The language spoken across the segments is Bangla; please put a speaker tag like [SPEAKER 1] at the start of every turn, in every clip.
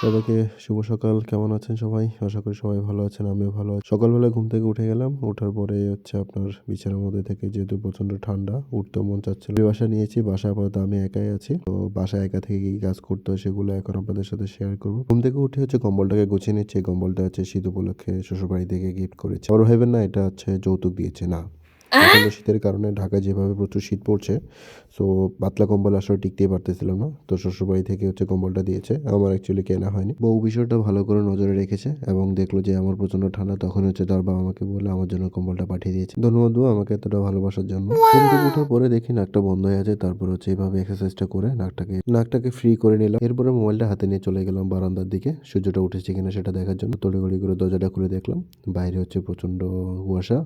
[SPEAKER 1] সবাইকে শুভ সকাল। কেমন আছেন সবাই? আশা করি সবাই ভালো আছেন। আমিও ভালো আছি। সকালবেলা ঘুম থেকে উঠে গেলাম। ওঠার পরে হচ্ছে আপনার বিছানার মধ্যে থেকে যেহেতু প্রচন্ড ঠান্ডা, উঠতেও মন চাচ্ছিল না। বাসা নিয়েছি। বাসায় আপাতত আমি একাই আছি। তো বাসায় একা থেকে কি কাজ করতে হয় সেগুলো এখন আপনাদের সাথে শেয়ার করব। ঘুম থেকে উঠে হচ্ছে কম্বলটাকে গুছিয়ে নিচ্ছি। এই কম্বলটা হচ্ছে শীত উপলক্ষে শ্বশুরবাড়ি থেকে গিফট করেছি। আবার ভাইবেন না এটা হচ্ছে যৌতুক দিয়েছে, না। প্রচন্ড শীতের কারণে ঢাকায় যেভাবে প্রচুর শীত পড়ছে, সো পাতলা কম্বল আসলে টিকতেই পারতেছিলাম না। তো শ্বশুরবাড়ি থেকে হচ্ছে কম্বলটা দিয়েছে। আমার অ্যাকচুয়ালি কেনা হয়নি। বউ বিষয়টা ভালো করে নজরে রেখেছে এবং দেখলো যে আমার প্রচন্ড ঠান্ডা, তখন হচ্ছে তার বাবা আমাকে বলে আমার জন্য কম্বলটা পাঠিয়ে দিয়েছে। ধন্যবাদ বউ আমাকে এতটা ভালোবাসার জন্য। ঘুম থেকে ওঠার পরে দেখি নাকটা বন্ধ হয়ে আছে। তারপর হচ্ছে এইভাবে এক্সারসাইজটা করে নাকটাকে ফ্রি করে নিলাম। এরপরে মোবাইলটা হাতে নিয়ে চলে গেলাম বারান্দার দিকে সূর্যটা উঠেছে কিনা সেটা দেখার জন্য। তড়িঘড়ি করে দরজাটা খুলে দেখলাম বাইরে হচ্ছে প্রচন্ড কুয়াশা।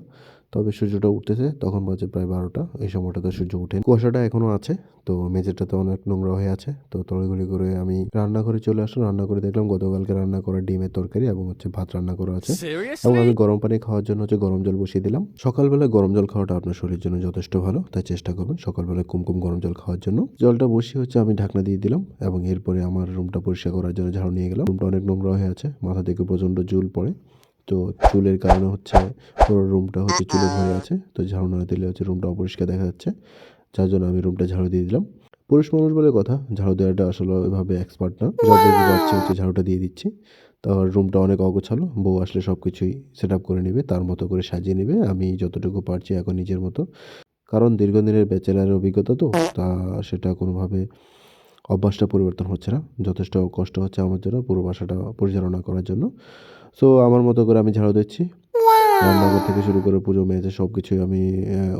[SPEAKER 1] তবে সূর্যটা উঠতেছে, তখন বাজে প্রায় 12টা। এই সময়টাতে সূর্য ওঠেনি। কুয়াশাটা এখনো আছে। তো মেঝেটাতে অনেক নোংরা হয়ে আছে। তো তড়িঘড়ি করে আমি রান্নাঘরে চলে আসলাম। রান্নাঘরে দেখলাম গতকালকে রান্না করা ডিমের তরকারি এবং হচ্ছে ভাত রান্না করা আছে। এবং আমি গরম পানি খাওয়ার জন্য হচ্ছে গরম জল বসিয়ে দিলাম। সকালবেলা গরম জল খাওয়াটা আপনার শরীরের জন্য যথেষ্ট ভালো। তাই চেষ্টা করবেন সকালবেলা কুমকুম গরম জল খাওয়ার জন্য। জলটা বসিয়ে হচ্ছে আমি ঢাকনা দিয়ে দিলাম এবং এরপরে আমার রুমটা পরিষ্কার করার জন্য ঝাড়ু নিয়ে গেলাম। রুমটা অনেক নোংরা হয়ে আছে। মাথা থেকে প্রচন্ড জুল পড়ে। তো চুলের কারণে হচ্ছে পুরো রুমটা হচ্ছে চুলে ভরে আছে। তো ঝাড়ু না দিলে হচ্ছে রুমটা অপরিষ্কার দেখা যাচ্ছে। যার জন্য আমি রুমটা ঝাড়ু দিয়ে দিলাম। পুরুষ মানুষ বলে কথা, ঝাড়ু দেওয়াটা আসলে ওইভাবে এক্সপার্ট না। যতটুকু পারছি হচ্ছে ঝাড়ুটা দিয়ে দিচ্ছি। তো রুমটা অনেক অগোছালো। বউ আসলে সবকিছুই সেটআপ করে নিবে, তার মতো করে সাজিয়ে নিবে। আমি যতটুকু পারছি এখন নিজের মতো। কারণ দীর্ঘদিনের ব্যাচেলরের অভিজ্ঞতা তো, তা সেটা কোনোভাবে অভ্যাসটা পরিবর্তন হচ্ছে না। যথেষ্ট কষ্ট হচ্ছে আমার জন্য পুরো বাসাটা পরিচালনা করার জন্য। সো আমার মতো করে আমি ঝাড়ু দিচ্ছি। রান্নাঘর থেকে শুরু করে পুরো মেঝে সবকিছুই আমি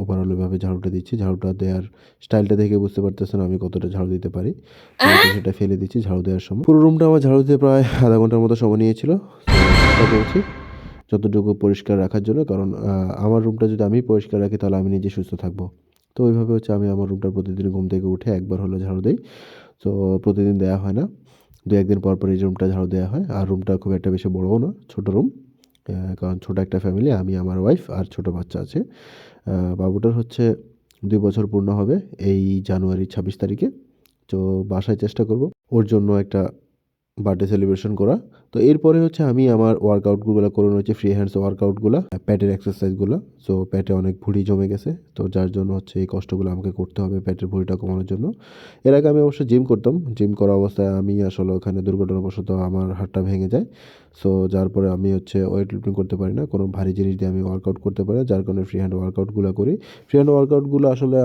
[SPEAKER 1] ওভারঅল এভাবে ঝাড়ুটা দিচ্ছি। ঝাড়ুটা দেওয়ার স্টাইলটা দেখে বুঝতে পারতেছেন আমি কতটা ঝাড়ু দিতে পারি। তো এটা সেটা ফেলে দিচ্ছি ঝাড়ু দেওয়ার সময়। পুরো রুমটা আমার ঝাড়ু দিতে প্রায় আধা ঘন্টার মতো সময় নিয়েছিল। তো চেষ্টা করেছি যতটুকু পরিষ্কার রাখার জন্য, কারণ আমার রুমটা যদি আমি পরিষ্কার রাখি তাহলে আমি নিজে সুস্থ থাকবো। তো ওইভাবে হচ্ছে আমি আমার রুমটা প্রতিদিন ঘুম থেকে উঠে একবার হলেও ঝাড়ু দেই। তো প্রতিদিন দেয়া হয় না। ২-১ দিন পর, পর এই রুমটা ঝাড়ু দেয়া হয়। আর রুমটা খুব একটা বেশি বড়ও না, ছোট রুম। কারণ ছোট একটা ফ্যামিলি, আমি, আমার ওয়াইফ আর ছোট বাচ্চা আছে। বাবুটার হচ্ছে ২ বছর পূর্ণ হবে এই জানুয়ারির ২৬ তারিখে। তো বাসায় চেষ্টা করব ওর জন্য একটা বার্থডে সেলিব্রেশন করা। তো এরপরে হচ্ছে আমি আমার ওয়ার্কআউটগুলো করে নিচ্ছি, ফ্রি হ্যান্ডস ওয়ার্কআউটগুলা, পেটের এক্সারসাইজগুলা। সো পেটে অনেক ভুঁড়ি জমে গেছে। তো যার জন্য হচ্ছে এই কষ্টগুলো আমাকে করতে হবে পেটের ভুঁড়িটা কমানোর জন্য। এর আগে আমি অবশ্য জিম করতাম। জিম করা অবস্থায় আমি আসলে ওখানে দুর্ঘটনাবশত আমার হাতটা ভেঙে যায়। সো যার পরে আমি হচ্ছে ওয়েট লিফটিং করতে পারি না। কোনো ভারী জিনিস দিয়ে আমি ওয়ার্কআউট করতে পারি না। যার কারণে ফ্রি হ্যান্ড ওয়ার্কআউটগুলো করি। ফ্রি হ্যান্ড ওয়ার্কআউটগুলো আসলে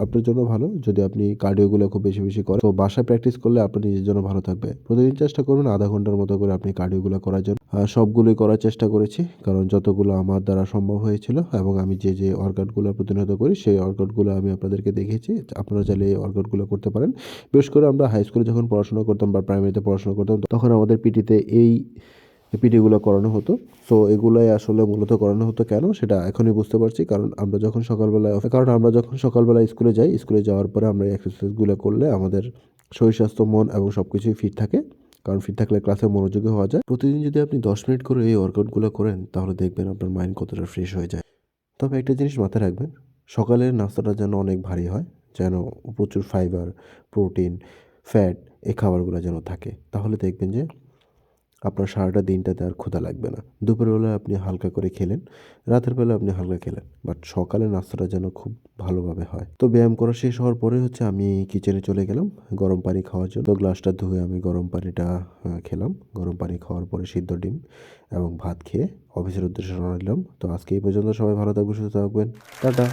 [SPEAKER 1] আপনার জন্য ভালো যদি আপনি কার্ডিওগুলো খুব বেশি, বেশি করেন। তো বাসায় প্র্যাকটিস করলে আপনার নিজের জন্য ভালো থাকবে। প্রতিদিন চেষ্টা করবেন আধা ঘন্টার মতো করে আপনি কার্ডিওগুলো করার জন্য। সবগুলোই করার চেষ্টা করেছি। কারণ যতগুলো আমার দ্বারা সম্ভব হয়েছিল এবং আমি যে ওয়ার্কআউটগুলো প্রতিনিয়ত করি সেই ওয়ার্কআউটগুলো আমি আপনাদেরকে দেখিয়েছি। আপনারা চাইলে এই ওয়ার্কআউটগুলো করতে পারেন। বিশেষ করে আমরা হাই স্কুলে যখন পড়াশোনা করতাম বা প্রাইমারিতে পড়াশোনা করতাম তখন আমাদের পিটিতে এই পিটিগুলো করানো হতো। সো এগুলাই আসলে মূলত করানো হতো কেন সেটা এখনই বুঝতে পারছি। কারণ আমরা যখন সকালবেলা স্কুলে যাই, স্কুলে যাওয়ার পরে আমরা এই এক্সারসাইজগুলো করলে আমাদের শরীর স্বাস্থ্য, মন এবং সবকিছুই ফিট থাকে। কারণ ফিট থাকলে ক্লাসে মনোযোগী হওয়া যায়। প্রতিদিন যদি আপনি ১০ মিনিট করে এই ওয়ার্কআউটগুলো করেন তাহলে দেখবেন আপনার মাইন্ড কতটা ফ্রেশ হয়ে যায়। তবে একটা জিনিস মাথায় রাখবেন, সকালের নাস্তাটা যেন অনেক ভারী হয়, যেন প্রচুর ফাইবার, প্রোটিন, ফ্যাট এই খাবারগুলো যেন থাকে। তাহলে দেখবেন যে আপনার সারাটা দিনটাতে আর ক্ষুধা লাগবে না। দুপুরবেলায় আপনি হালকা করে খেলেন, রাতের বেলা আপনি হালকা খেলেন। বাট সকালের নাস্তাটা যেন খুব ভালোভাবে হয়। তো ব্যায়াম করা শেষ হওয়ার পরে হচ্ছে আমি কিচেনে চলে গেলাম গরম পানি খাওয়ার জন্য। তো গ্লাসটা ধুয়ে আমি গরম পানিটা খেলাম। গরম পানি খাওয়ার পরে সিদ্ধ ডিম এবং ভাত খেয়ে অফিসের উদ্দেশ্যে রওনা দিলাম। তো আজকে এই পর্যন্ত। সবাই ভালো থাকবেন, সুস্থ থাকবেন। টাটা।